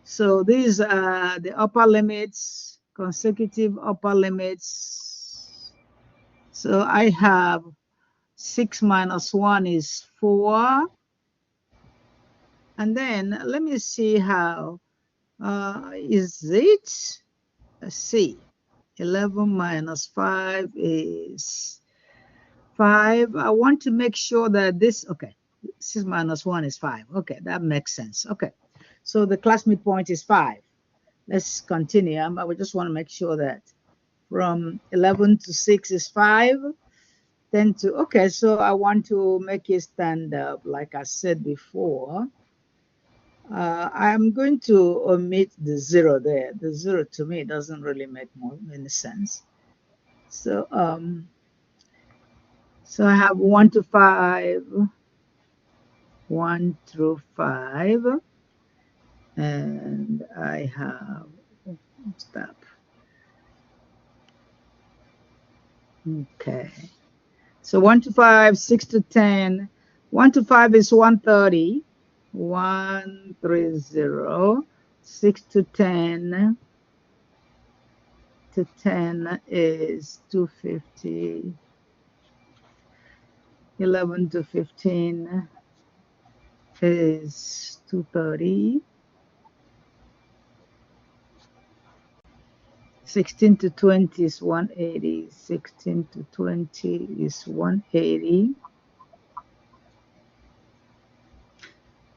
So these are the upper limits, consecutive upper limits. So I have 6 minus 1 is 4. And then let me see how is it? Let's see. 11 minus 5 is 5. I want to make sure that this, okay, 6 minus 1 is 5. Okay, that makes sense. Okay, so the class midpoint is 5. Let's continue. I just want to make sure that from 11 to 6 is 5. 10 to, okay, so I want to make it stand up, like I said before. I'm going to omit the 0 there. The 0 to me doesn't really make any sense. So, so I have 1 to 5, 1 through 5, and I have, stop. Okay. So 1 to 5, 6 to 10. 1 to 5 is 130. 130. 6 to 10. To 10 is 250. 11 to 15 is 230. 16 to 20 is 180. 16 to 20 is 180.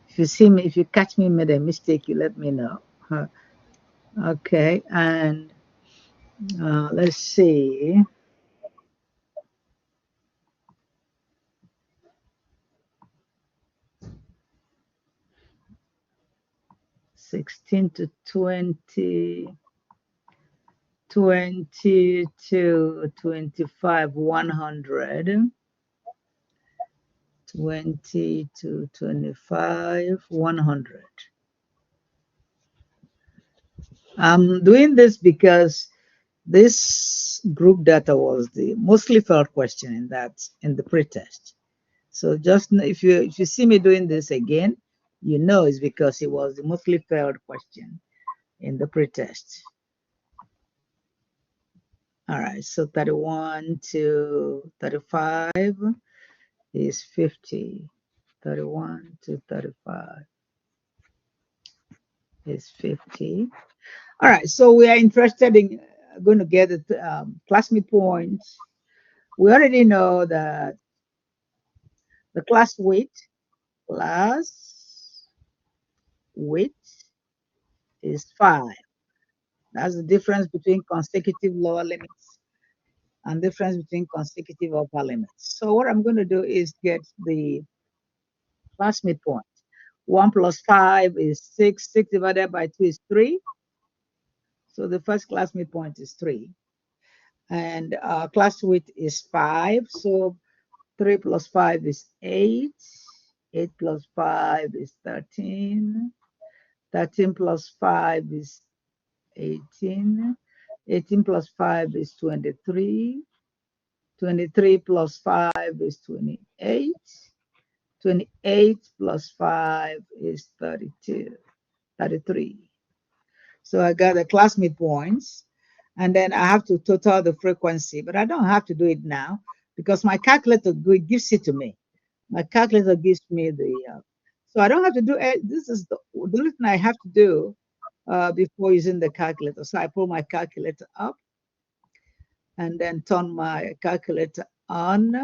If you see me, if you catch me made a mistake, you let me know. Okay, and let's see. Sixteen to 20, 20 to 25, 100. 20 to 25, 100. I'm doing this because this group data was the mostly failed question in the pretest. So just if you see me doing this again, you know it's because it was the mostly failed question in the pretest. All right, so 31 to 35 is 50. 31 to 35 is 50. All right, so we are interested in going to get the class midpoints. We already know that the class width is 5. That's the difference between consecutive lower limits and difference between consecutive upper limits. So what I'm going to do is get the class midpoint. 1 plus 5 is 6. 6 divided by 2 is 3. So the first class midpoint is 3. And class width is 5. So 3 plus 5 is 8. 8 plus 5 is 13. 13 plus 5 is 18. 18 plus 5 is 23. 23 plus 5 is 28. 28 plus 5 is 32. 33. So I got the class midpoints. And then I have to total the frequency, but I don't have to do it now because my calculator gives it to me. My calculator gives me the, so I don't have to do it. This is the only thing I have to do before using the calculator. So I pull my calculator up and then turn my calculator on.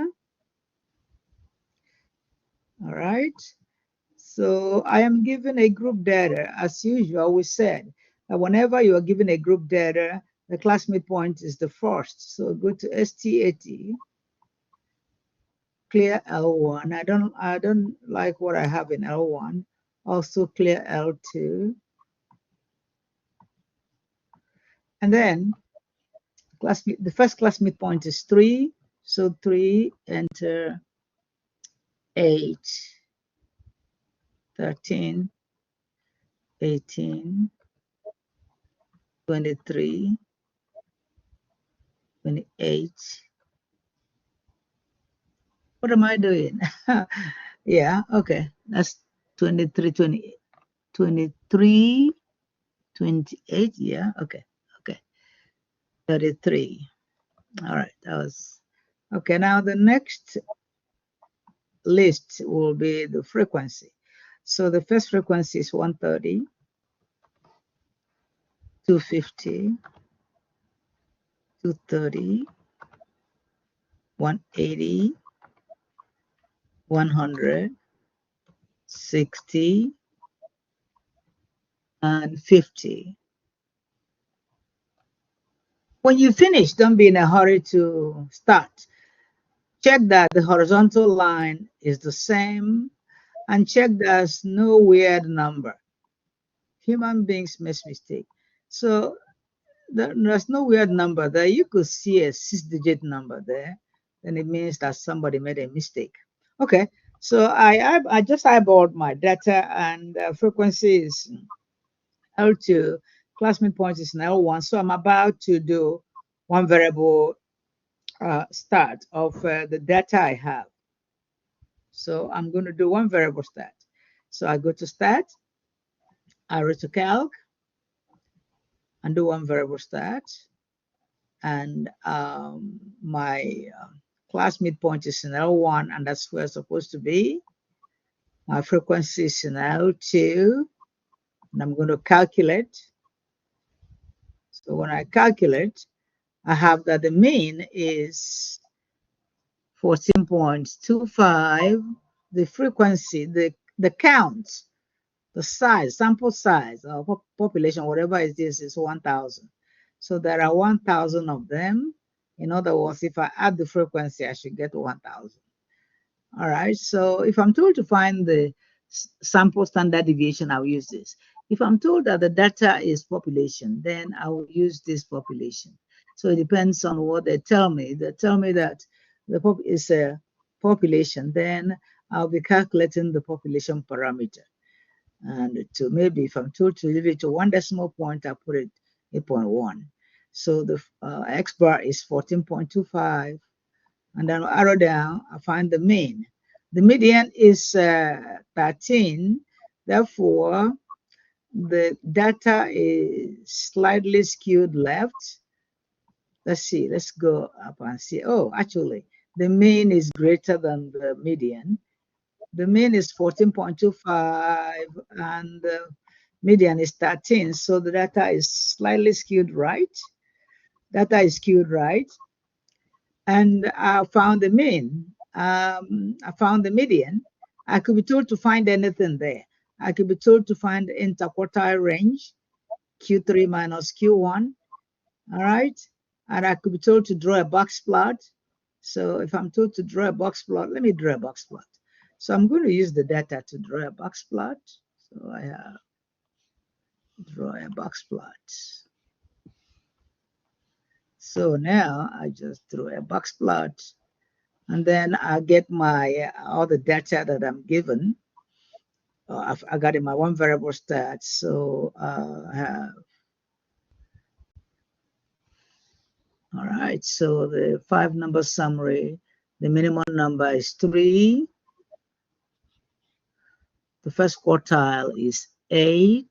All right. So I am given a group data. As usual, we said that whenever you are given a group data, the class midpoint is the first. So go to STAT, clear L1. I don't like what I have in L1. Also clear L2. And then the first class midpoint is 3. So 3, enter 8, 13, 18, 23, 28. What am I doing? Yeah, okay. That's 23, 20, 23, 28, yeah, okay, 33. All right, that was okay. Now the next list will be the frequency. So the first frequency is 130, 250, 230, 180, 100, 60, and 50. When you finish, don't be in a hurry to start. Check that the horizontal line is the same and check there's no weird number. Human beings make mistakes. So there's no weird number there. You could see a 6-digit number there, then it means that somebody made a mistake. Okay, so I just eyeballed my data, and frequency is L2, class midpoint is L1. So I'm about to do one variable start of the data I have. So I'm going to do one variable start. So I go to start, arrow to calc, and do one variable start. And my class midpoint is in L1, and that's where it's supposed to be. My frequency is in L2, and I'm going to calculate. So when I calculate, I have that the mean is 14.25. The frequency, the count, the size, sample size of population, whatever it is 1,000. So there are 1,000 of them. In other words, if I add the frequency, I should get 1,000. All right, so if I'm told to find the sample standard deviation, I'll use this. If I'm told that the data is population, then I will use this population. So it depends on what they tell me. They tell me that the pop is a population, then I'll be calculating the population parameter. And to maybe if I'm told to leave it to one decimal point, I put it 8.1. So the X bar is 14.25. And then arrow down, I find the mean. The median is 13. Therefore, the data is slightly skewed left. Let's see, let's go up and see. Oh, actually, the mean is greater than the median. The mean is 14.25 and the median is 13. So the data is slightly skewed right. Data is skewed right. And I found the mean. I found the median. I could be told to find anything there. I could be told to find the interquartile range, Q3 minus Q1. All right. And I could be told to draw a box plot. So if I'm told to draw a box plot, let me draw a box plot. So I'm going to use the data to draw a box plot. So I have draw a box plot. So now I just draw a box plot, and then I get my all the data that I'm given. I got in my one variable stat. So I have, all right. So the 5-number summary, the minimum number is 3. The first quartile is 8.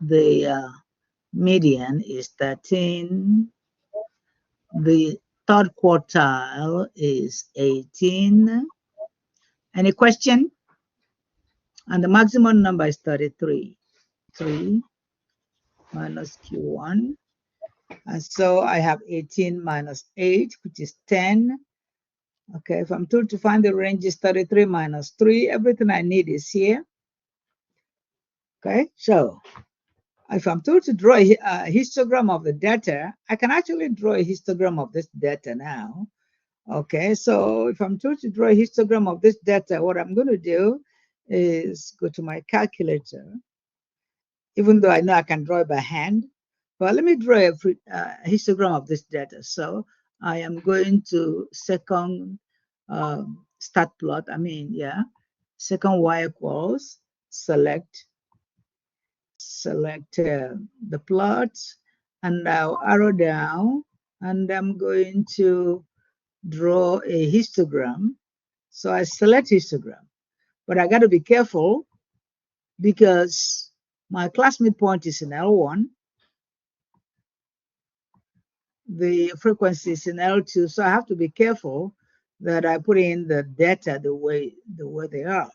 The median is 13. The third quartile is 18. Any question? And the maximum number is 33. 3 minus Q1. And so I have 18 minus 8, which is 10. Okay, if I'm told to find the range is 33 minus 3, everything I need is here. Okay, so if I'm told to draw a histogram of the data, I can actually draw a histogram of this data now. Okay, so if I'm told to draw a histogram of this data, what I'm going to do is go to my calculator, even though I know I can draw it by hand. But let me draw a histogram of this data. So I am going to second start plot. Second y equals, select the plot, and I'll arrow down, and I'm going to draw a histogram. So I select histogram, but I got to be careful because My class midpoint is in L1. The frequency is in L2, so I have to be careful that I put in the data the way they are.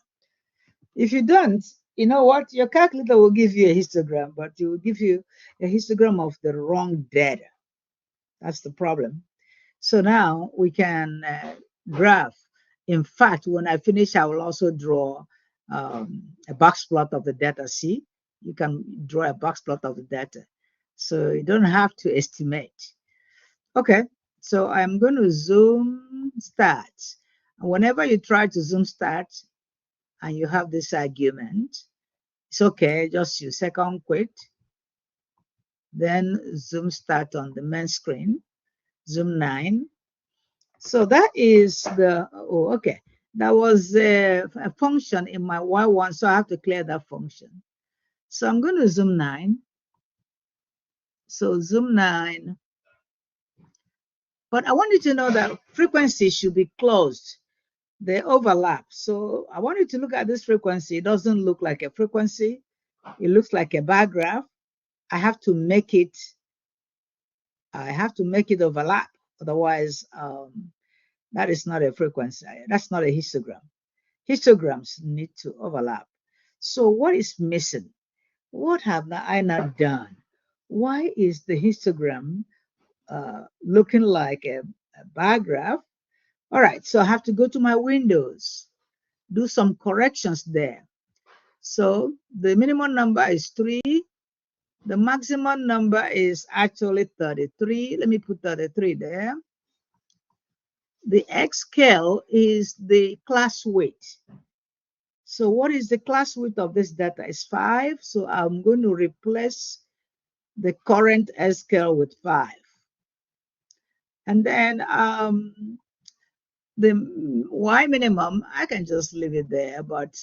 If you don't, you know what? Your calculator will give you a histogram, but it will give you a histogram of the wrong data. That's the problem. So now we can graph. In fact, when I finish, I will also draw a box plot of the data. See, you can draw a box plot of the data. So you don't have to estimate. Okay, so I'm going to zoom start. Whenever you try to zoom start and you have this argument, it's okay, just use second quit. Then zoom start on the main screen, zoom 9. So that is the, oh, okay. That was a function in my Y1, so I have to clear that function. So I'm going to zoom 9. So zoom 9. But I want you to know that frequency should be closed. They overlap. So I want you to look at this frequency. It doesn't look like a frequency. It looks like a bar graph. I have to make it overlap. Otherwise, that is not a frequency. That's not a histogram. Histograms need to overlap. So what is missing? What have I not done? Why is the histogram looking like a bar graph? All right, so I have to go to my windows, do some corrections there. So the minimum number is 3. The maximum number is actually 33. Let me put 33 there. The X scale is the class width. So what is the class width of this data? Is 5. So I'm going to replace the current S scale with 5. And then the Y minimum, I can just leave it there, but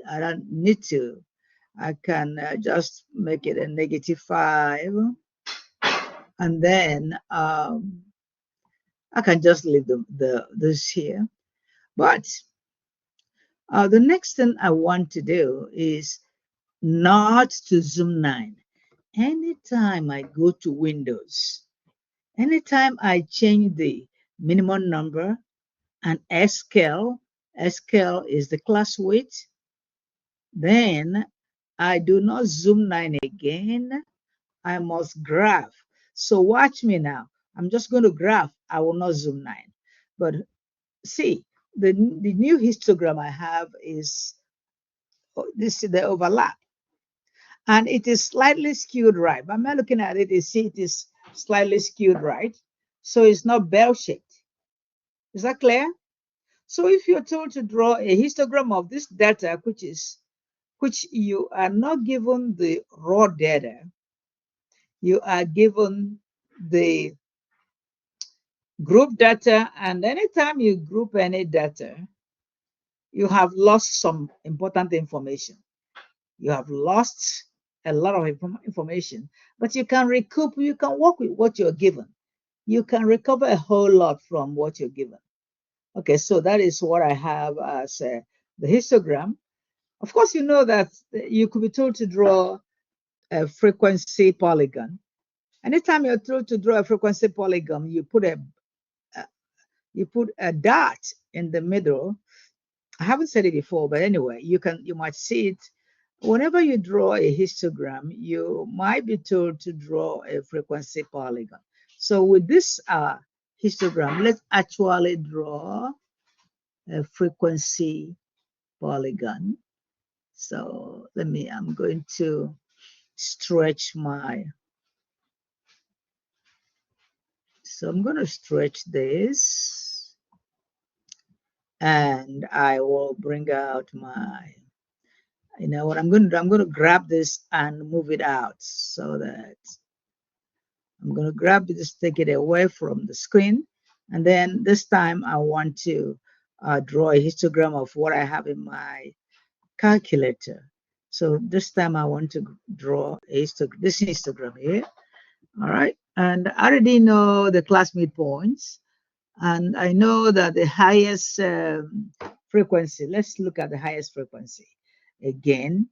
I don't need to. I can just make it a -5. And then I can just leave this here. But the next thing I want to do is not to zoom 9. Anytime I go to Windows, anytime I change the minimum number and S scale is the class width, then I do not zoom 9 again. I must graph. So watch me now. I'm just going to graph. I will not zoom 9. But see, the new histogram I have is this is the overlap. And it is slightly skewed right. But I'm looking at it, you see it is slightly skewed right. So it's not bell-shaped. Is that clear? So if you're told to draw a histogram of this data, which you are not given the raw data, you are given the group data, and anytime you group any data, you have lost some important information. You have lost a lot of information, but you can recoup, you can work with what you're given. You can recover a whole lot from what you're given. Okay, so that is what I have as the histogram. Of course, you know that you could be told to draw a frequency polygon. Anytime you're told to draw a frequency polygon, you put a dot in the middle. I haven't said it before, but anyway, you might see it. Whenever you draw a histogram, you might be told to draw a frequency polygon. So with this histogram, let's actually draw a frequency polygon. So I'm going to stretch so I'm going to stretch this, and I will bring out my, you know what I'm going to do? I'm going to grab this and move it out, so that I'm going to grab this, take it away from the screen. And then this time I want to draw a histogram of what I have in my calculator. So this time I want to draw this histogram here. All right. And I already know the class midpoints. And I know that the highest frequency, let's look at the highest frequency again.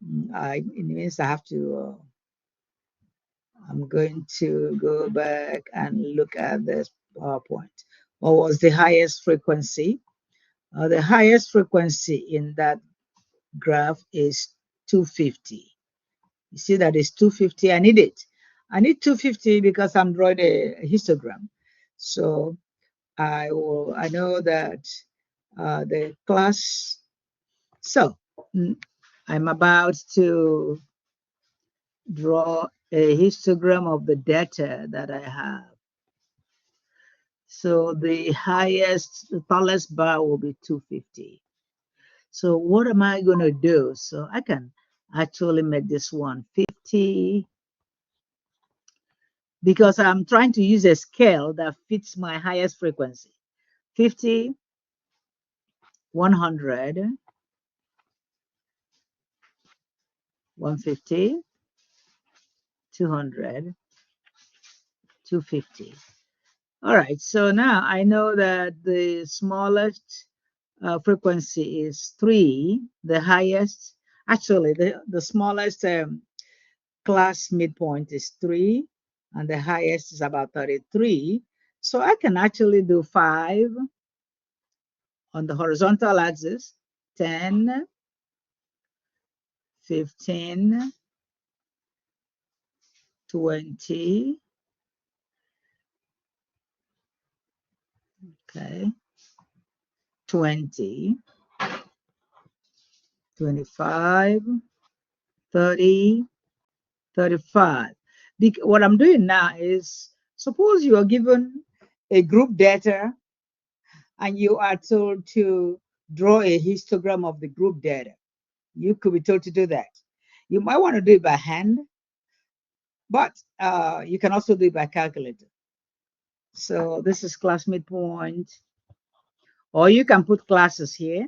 It means I have to, I'm going to go back and look at this PowerPoint. What was the highest frequency? The highest frequency in that graph is 250. You see that is 250. I need it. I need 250 because I'm drawing a histogram. So I know that the class. So I'm about to draw a histogram of the data that I have. So the tallest bar will be 250. So what am I going to do? So I can actually make this one 50 because I'm trying to use a scale that fits my highest frequency. 50, 100, 150, 200, 250. All right, so now I know that the smallest frequency is 3, the highest, actually the smallest class midpoint is 3, and the highest is about 33. So I can actually do 5 on the horizontal axis, 10, 15, 20, okay, 20, 25, 30, 35. What I'm doing now is, suppose you are given a group data and you are told to draw a histogram of the group data. You could be told to do that. You might want to do it by hand, but you can also do it by calculator. So this is class midpoint, or you can put classes here,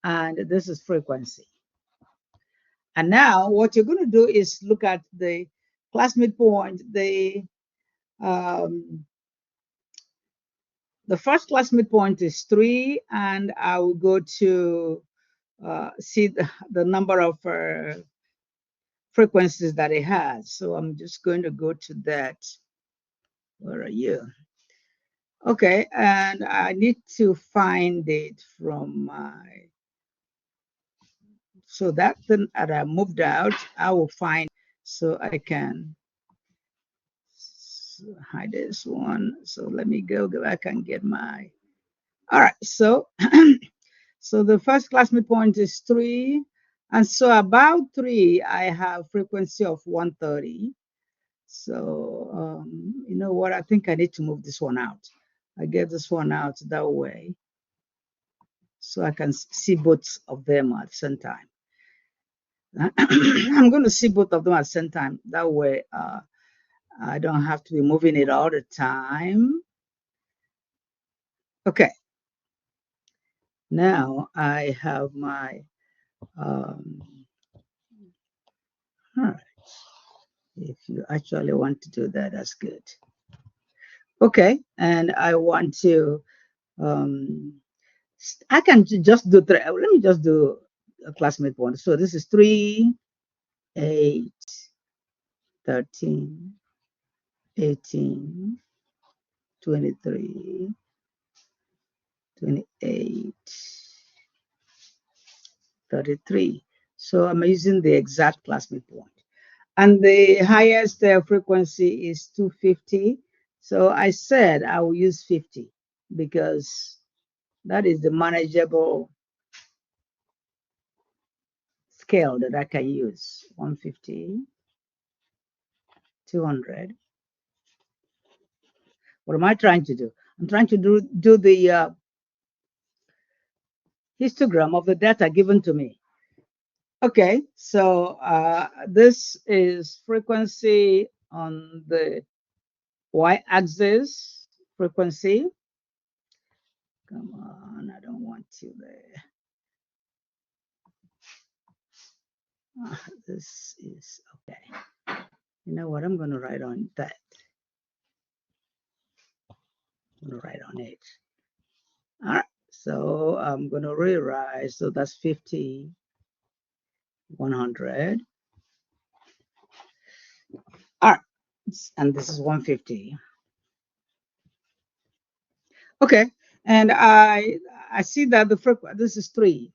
and this is frequency. And now what you're going to do is look at the class midpoint. The first class midpoint is 3, and I will go to see the number of frequencies that it has. So I'm just going to go to that. Where are you? Okay, and I need to find it from my, so that thing that I moved out, I will find so I can hide this one. So let me go back and get my, all right, so so the first class midpoint is 3, and so about 3 I have frequency of 130. So you know what, I think I need to move this one out. I get this one out that way so I can see both of them at the same time. I'm going to see both of them at the same time. That way I don't have to be moving it all the time. Okay. Now I have my, all right. If you actually want to do that, that's good. Okay. And I want to, I can just do 3. Let me just do a classmate one. So this is 3, 8, 13, 18, 23, 28, 33. So I'm using the exact class midpoint. And the highest frequency is 250. So I said I will use 50 because that is the manageable scale that I can use. 150, 200. What am I trying to do? I'm trying to do the histogram of the data given to me. Okay, so this is frequency on the y-axis, frequency. Come on, I don't want you there. This is okay. You know what? I'm going to write on that. I'm going to write on it. All right, so I'm going to rewrite. So that's 50. 100. All right, and this is 150. Okay, and I see that the frequency, this is 3.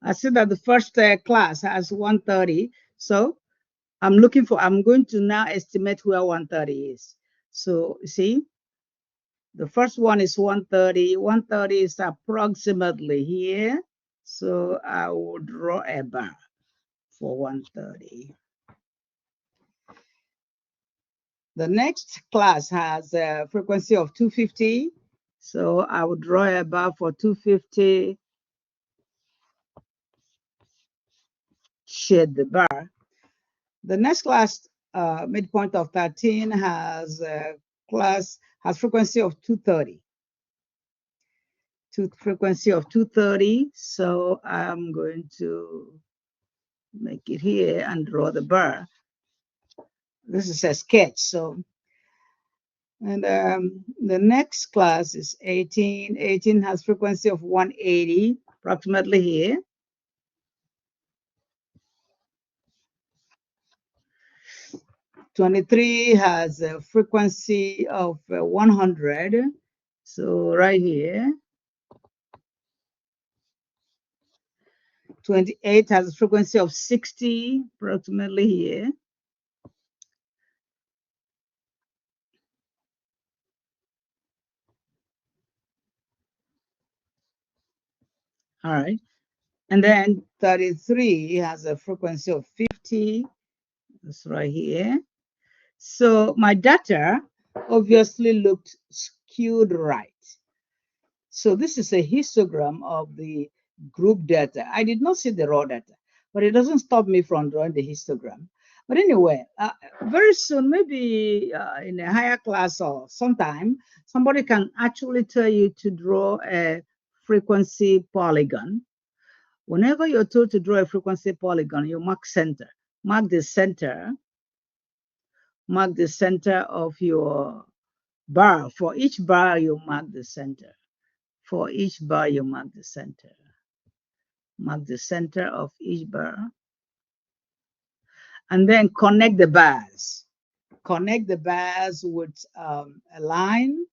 I see that the first class has 130. So I'm going to now estimate where 130 is. So see, the first one is 130. 130 is approximately here. So I will draw a bar for 130. The next class has a frequency of 250. So I will draw a bar for 250, shade the bar. The next class, midpoint of 13, has a frequency of 230. Frequency of 230. So I'm going to make it here and draw the bar. This is a sketch. So, and the next class is 18. 18 has frequency of 180, approximately here. 23 has a frequency of 100. So right here. 28 has a frequency of 60, approximately here. All right. And then 33 has a frequency of 50. That's right here. So my data obviously looked skewed right. So this is a histogram of the group data. I did not see the raw data, but it doesn't stop me from drawing the histogram. But anyway, very soon, maybe in a higher class or sometime, somebody can actually tell you to draw a frequency polygon. Whenever you're told to draw a frequency polygon, you mark center. Mark the center of your bar. For each bar, you mark the center. For each bar, you mark the center. Mark the center of each bar. And then connect the bars. Connect the bars with a line.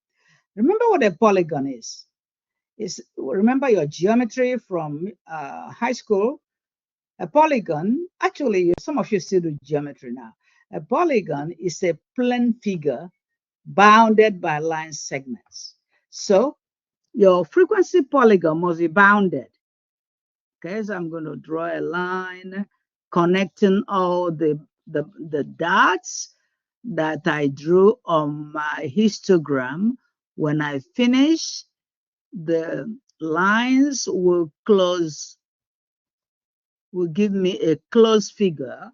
Remember what a polygon is. Remember your geometry from high school. A polygon, actually, some of you still do geometry now. A polygon is a plane figure bounded by line segments. So your frequency polygon must be bounded. Okay, so I'm going to draw a line connecting all the dots that I drew on my histogram. When I finish, the lines will give me a closed figure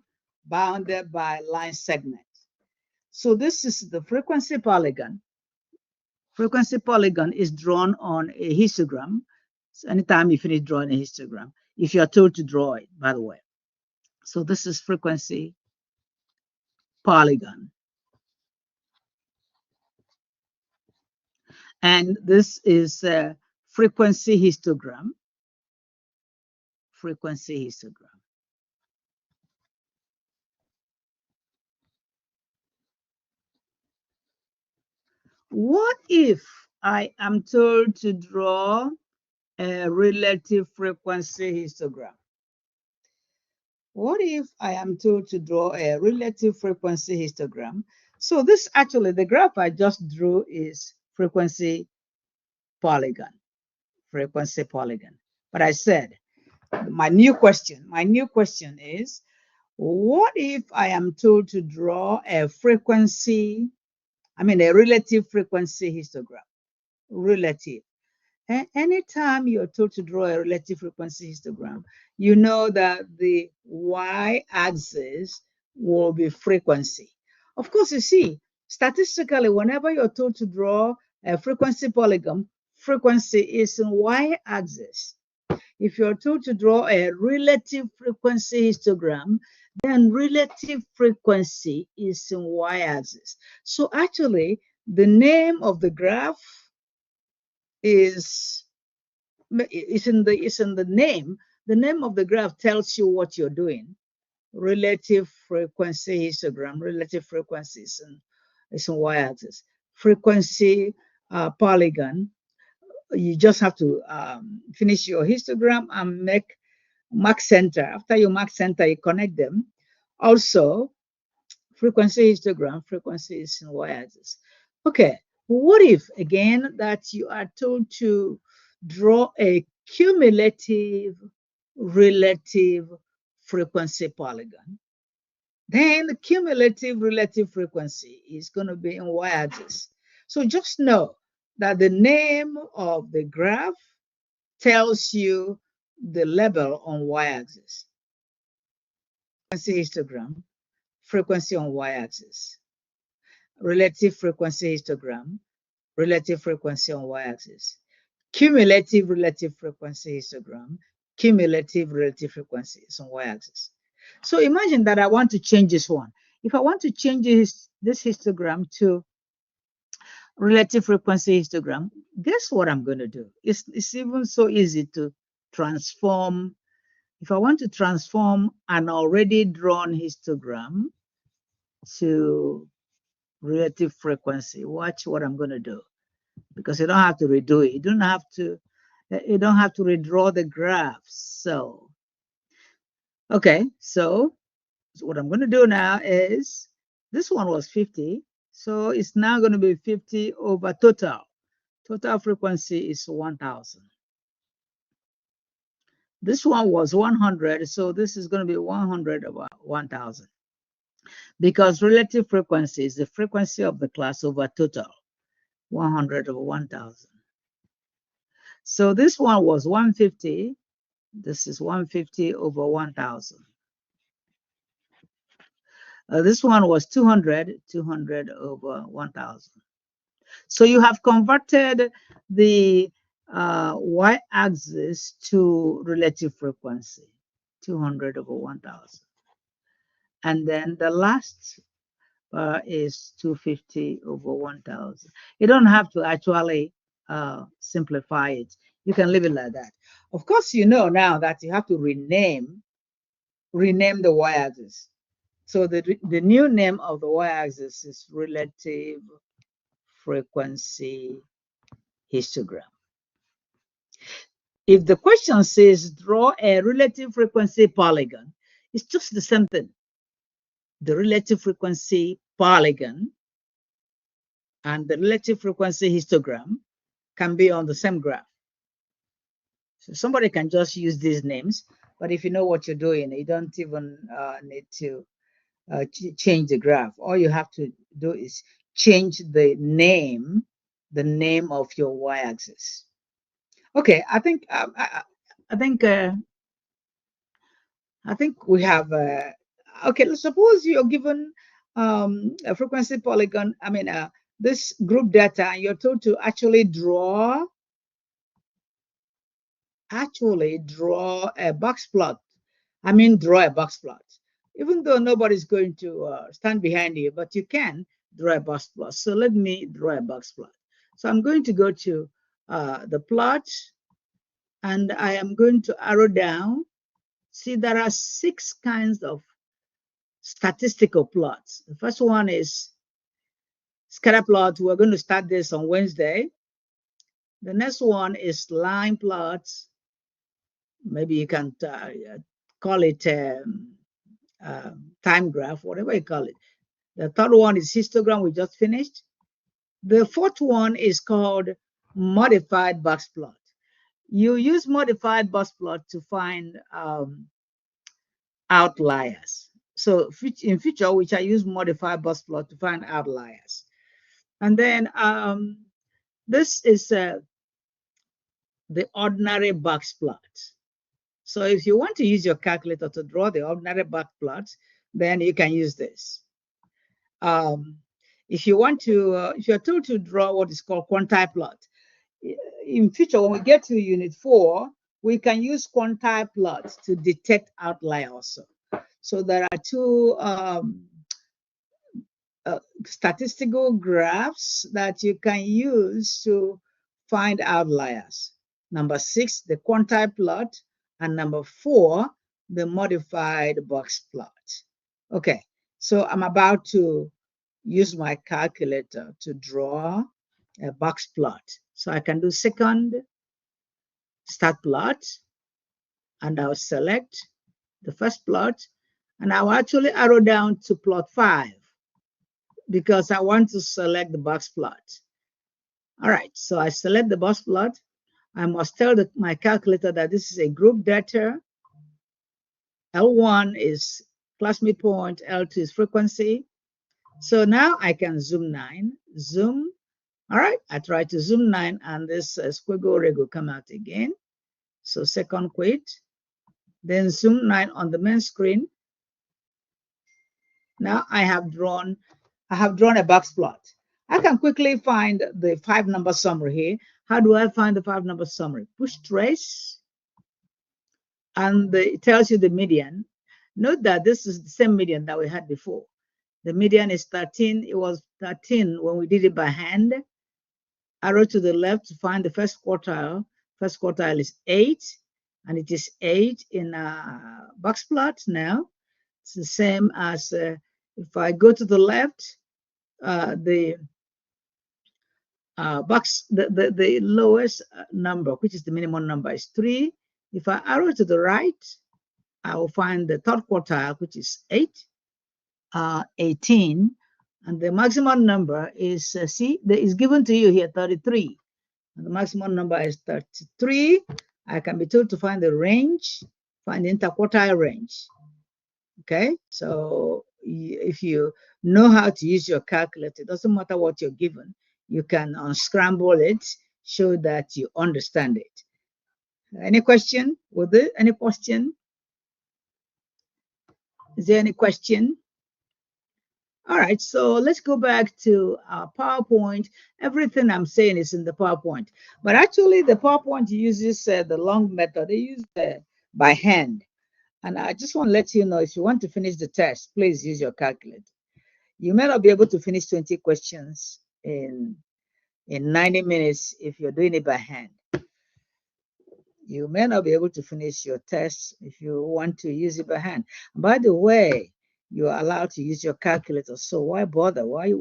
bounded by line segment. So this is the frequency polygon. Frequency polygon is drawn on a histogram. So anytime you finish drawing a histogram, if you're told to draw it, by the way. So this is frequency polygon. And this is a frequency histogram. Frequency histogram. What if I am told to draw a relative frequency histogram? What if I am told to draw a relative frequency histogram? So this actually, the graph I just drew is frequency polygon. Frequency polygon. But I said, my new question is, what if I am told to draw a relative frequency histogram? Relative. Anytime you're told to draw a relative frequency histogram, you know that the y-axis will be frequency. Of course, you see, statistically, whenever you're told to draw a frequency polygon, frequency is in y-axis. If you're told to draw a relative frequency histogram, then relative frequency is in y-axis. So actually, the name of the graph is in the name, The name of the graph tells you what you're doing. Relative frequency histogram, relative frequencies is on y-axis. Frequency polygon, you just have to finish your histogram and mark center. After you mark center, you connect them. Also, frequency histogram, frequency is in y-axis. Okay, what if, again, that you are told to draw a cumulative relative frequency polygon? Then the cumulative relative frequency is going to be in y-axis. So just know that the name of the graph tells you the level on y-axis. Frequency histogram, frequency on y-axis. Relative frequency histogram, relative frequency on y-axis. Cumulative relative frequency histogram, cumulative relative frequency is on y-axis. So imagine that I want to change this one. If I want to change this histogram to relative frequency histogram, guess what I'm going to do? It's even so easy to transform. If I want to transform an already drawn histogram to relative frequency, watch what I'm going to do. Because you don't have to redo it. You don't have to redraw the graph. So, okay, so what I'm going to do now is, this one was 50. So it's now going to be 50 over total. Total frequency is 1000. This one was 100. So this is going to be 100 over 1000. Because relative frequency is the frequency of the class over total. 100 over 1000. So this one was 150. This is 150 over 1000. This one was 200 over 1000. So you have converted the y-axis to relative frequency, 200 over 1000. And then the last is 250 over 1000. You don't have to actually simplify it. You can leave it like that. Of course, you know now that you have to rename the y-axis. So the new name of the y-axis is relative frequency histogram. If the question says draw a relative frequency polygon, it's just the same thing. The relative frequency polygon and the relative frequency histogram can be on the same graph. So somebody can just use these names, but if you know what you're doing, you don't even need to change the graph. All you have to do is change the name of your y-axis. Okay, I think we have. Okay, let's suppose you're given a frequency polygon. I mean, this group data, and you're told to actually draw a box plot. I mean, draw a box plot. Even though nobody's going to stand behind you, but you can draw a box plot. So let me draw a box plot. So I'm going to go to the plot, and I am going to arrow down. See, there are 6 kinds of statistical plots. The first one is scatter plot. We're going to start this on Wednesday. The next one is line plots. Maybe you can call it time graph, whatever you call it. The third one is histogram, we just finished. The fourth one is called modified box plot. You use modified box plot to find outliers. So in future, which I use modified box plot to find outliers. And then this is the ordinary box plot. So if you want to use your calculator to draw the ordinary box plot, then you can use this. If you want to, if you're told to draw what is called quantile plot, in future, when we get to unit 4, we can use quantile plots to detect outlier also. So there are 2 statistical graphs that you can use to find outliers. Number 6, the quantile plot, and number 4, the modified box plot. Okay, so I'm about to use my calculator to draw a box plot. So I can do second start plot, and I'll select the first plot, and I'll actually arrow down to plot 5 because I want to select the box plot. All right, so I select the box plot. I must tell my calculator that this is a group data. L1 is class midpoint, L2 is frequency. So now I can zoom 9, zoom. All right, I try to zoom 9, and this squiggle rig will come out again. So second quit, then zoom 9 on the main screen. Now I have drawn a box plot. I can quickly find the 5-number summary here. How do I find the 5-number summary? Push trace, and it tells you the median. Note that this is the same median that we had before. The median is 13. It was 13 when we did it by hand. Arrow to the left to find the first quartile. First quartile is 8, and it is 8 in a box plot now. It's the same as if I go to the left, the the lowest number, which is the minimum number, is 3. If I arrow to the right, I will find the third quartile, which is 18, and the maximum number is is given to you here, 33. And the maximum number is 33. I can be told to find the range, find the interquartile range. Okay, so if you know how to use your calculator, it doesn't matter what you're given, you can unscramble it, show that you understand it. Any question with it? Any question? Is there any question? All right, so let's go back to our PowerPoint. Everything I'm saying is in the PowerPoint, but actually the PowerPoint uses the long method. They use by hand. And I just want to let you know, if you want to finish the test, please use your calculator. You may not be able to finish 20 questions in 90 minutes if you're doing it by hand. You may not be able to finish your test if you want to use it by hand. By the way, you are allowed to use your calculator, so why bother? Why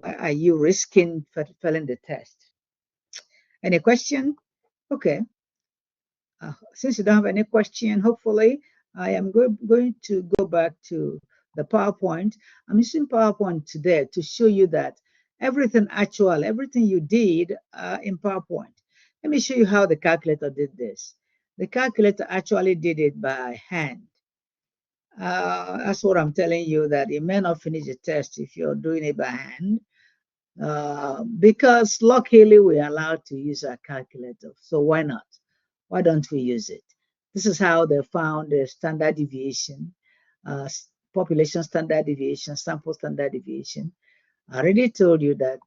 are you risking failing the test? Any question? Okay. Since you don't have any question, hopefully I am going to go back to the PowerPoint. I'm using PowerPoint today to show you that everything you did in PowerPoint. Let me show you how the calculator did this. The calculator actually did it by hand. That's what I'm telling you, that you may not finish the test if you're doing it by hand. Because luckily we're allowed to use our calculator. So why not? Why don't we use it? This is how they found the standard deviation, population standard deviation, sample standard deviation. I already told you that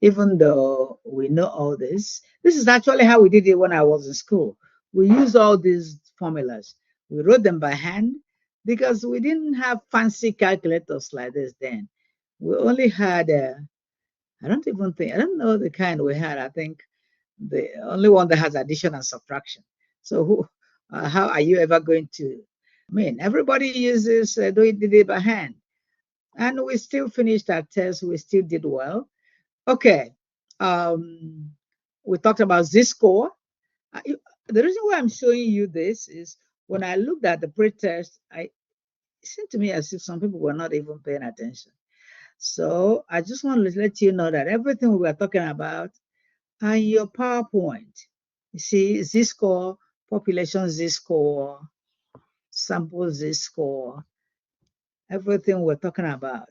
even though we know all this is actually how we did it when I was in school. We used all these formulas. We wrote them by hand because we didn't have fancy calculators like this then. We only had, I don't know the kind we had. I think the only one that has addition and subtraction. So how are you ever going to, everybody uses, did it by hand. And we still finished our test. We still did well. Okay. We talked about Z-score. The reason why I'm showing you this is when I looked at the pre-test, it seemed to me as if some people were not even paying attention. So I just want to let you know that everything we were talking about are your PowerPoint. You see, Z-score, population Z-score, sample Z-score, everything we're talking about.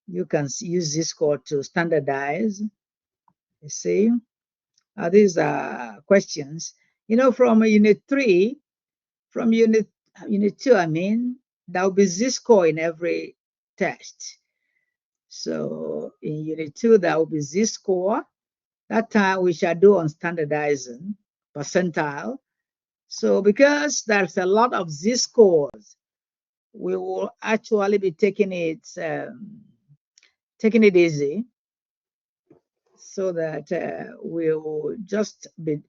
You can use Z-score to standardize. You see, these are questions. From unit 3, from unit 2, there will be Z-score in every test. So in unit 2, there will be Z-score. That time we shall do on standardizing percentile. So because there's a lot of Z-scores, we will actually be taking it easy, so that we will just be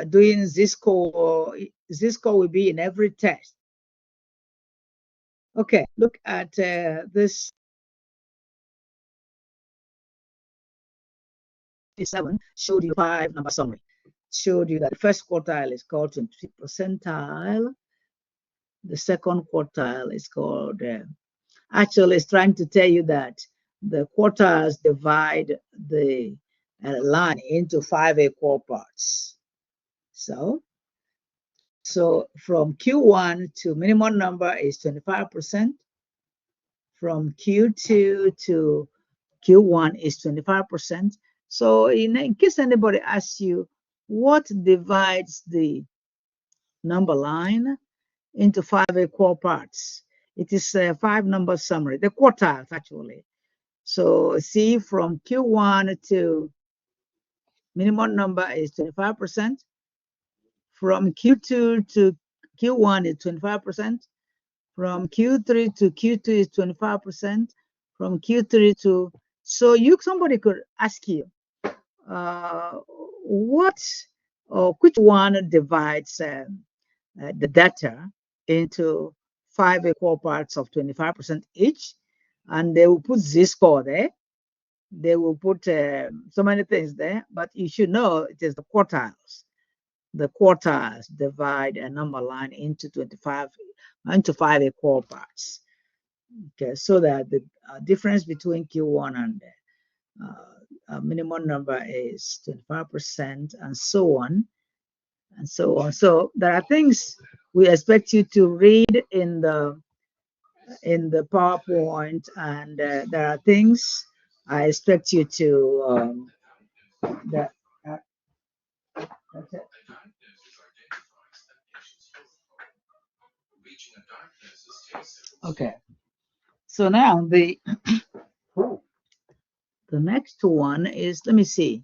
doing z-score. Z-score will be in every test. Okay, look at this 7 showed you 5-number summary. Showed you that the first quartile is called 20th percentile. The second quartile is called, actually it's trying to tell you that the quartiles divide the line into 5 equal parts. So from Q1 to minimum number is 25%. From Q2 to Q1 is 25%. So in case anybody asks you what divides the number line into 5 equal parts, it is a 5-number summary, the quartiles actually. So see, from Q1 to minimum number is 25%. From Q2 to Q1 is 25%. From Q3 to Q2 is 25%. From Q3 to, so somebody could ask you, which one divides the data into 5 equal parts of 25% each, and they will put z-score there. They will put so many things there, but you should know it is the quartiles. The quartiles divide a number line into 5 equal parts. Okay, so that the difference between Q1 and minimum number is 25%, and so on, and so on. So there are things we expect you to read in the PowerPoint, and there are things I expect you to that's it. Okay. So now the next one is, let me see.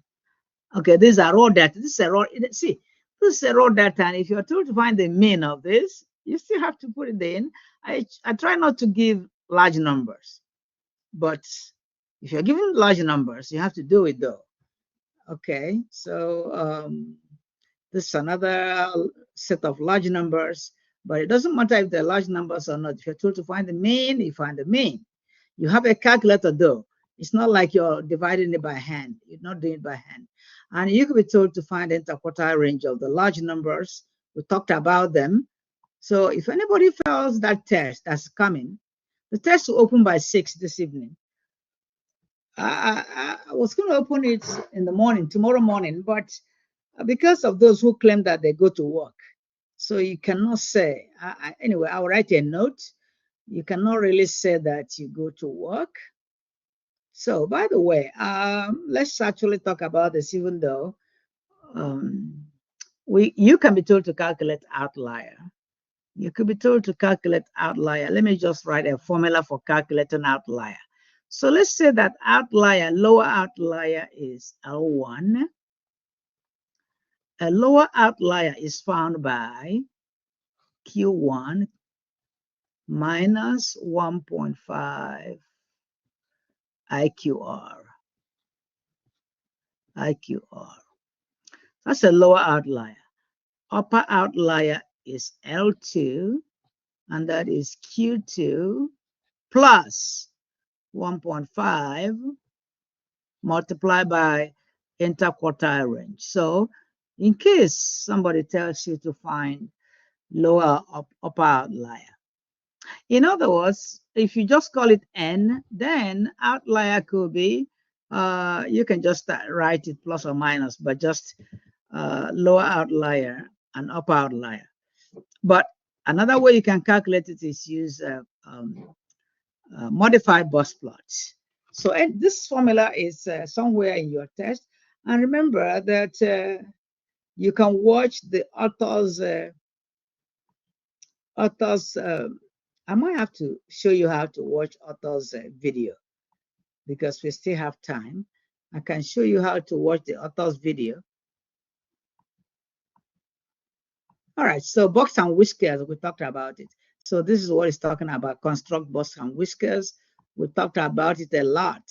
Okay, these are raw data. This is a raw, see, this is a raw data, and if you're told to find the mean of this, you still have to put it in. I try not to give large numbers, but if you're given large numbers, you have to do it though. Okay, so this is another set of large numbers, but it doesn't matter if they're large numbers or not. If you're told to find the mean, you find the mean. You have a calculator though. It's not like you're dividing it by hand. You're not doing it by hand. And you could be told to find the interquartile range of the large numbers. We talked about them. So if anybody fails that test that's coming, the test will open by 6 this evening. I was going to open it in the morning, tomorrow morning, but because of those who claim that they go to work, so you cannot say, anyway, I'll write a note. You cannot really say that you go to work. So, by the way, let's actually talk about this, even though you can be told to calculate outlier. You could be told to calculate outlier. Let me just write a formula for calculating outlier. So let's say that outlier, lower outlier is L1. A lower outlier is found by Q1 minus 1.5 IQR. That's a lower outlier. Upper outlier is L2, and that is Q2 plus 1.5 multiplied by interquartile range. So in case somebody tells you to find lower upper outlier, in other words, if you just call it N, then outlier could be, you can just write it plus or minus, but just lower outlier and upper outlier. But another way you can calculate it is use modified bus plots. So this formula is somewhere in your test. And remember that you can watch the author's I might have to show you how to watch author's video, because we still have time. I can show you how to watch the author's video. All right, so box and whiskers, we talked about it. So this is what it's talking about, construct box and whiskers. We talked about it a lot.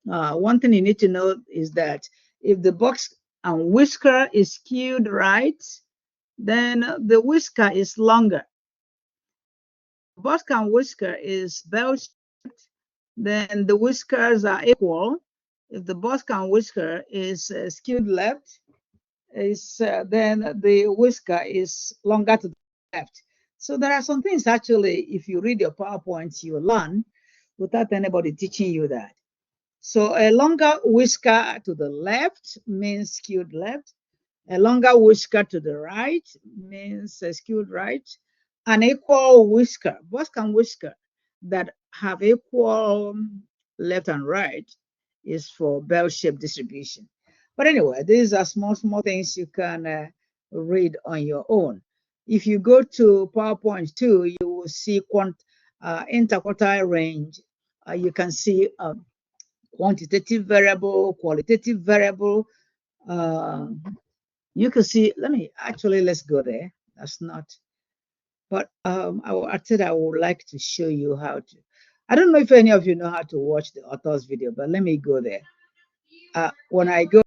One thing you need to know is that if the box and whisker is skewed right, then the whisker is longer. Bosk and whisker is bell-shaped, then the whiskers are equal. If the bosk and whisker is skewed left, then the whisker is longer to the left. So there are some things actually, if you read your PowerPoints, you learn without anybody teaching you that. So a longer whisker to the left means skewed left. A longer whisker to the right means skewed right. An equal whisker, bosk and whisker that have equal left and right is for bell-shaped distribution. But anyway, these are small things you can read on your own. If you go to PowerPoint 2, you will see interquartile range. You can see quantitative variable, qualitative variable. You can see, let's go there. That's not, but I said I would like to show you how to. I don't know if any of you know how to watch the author's video, but let me go there. When I go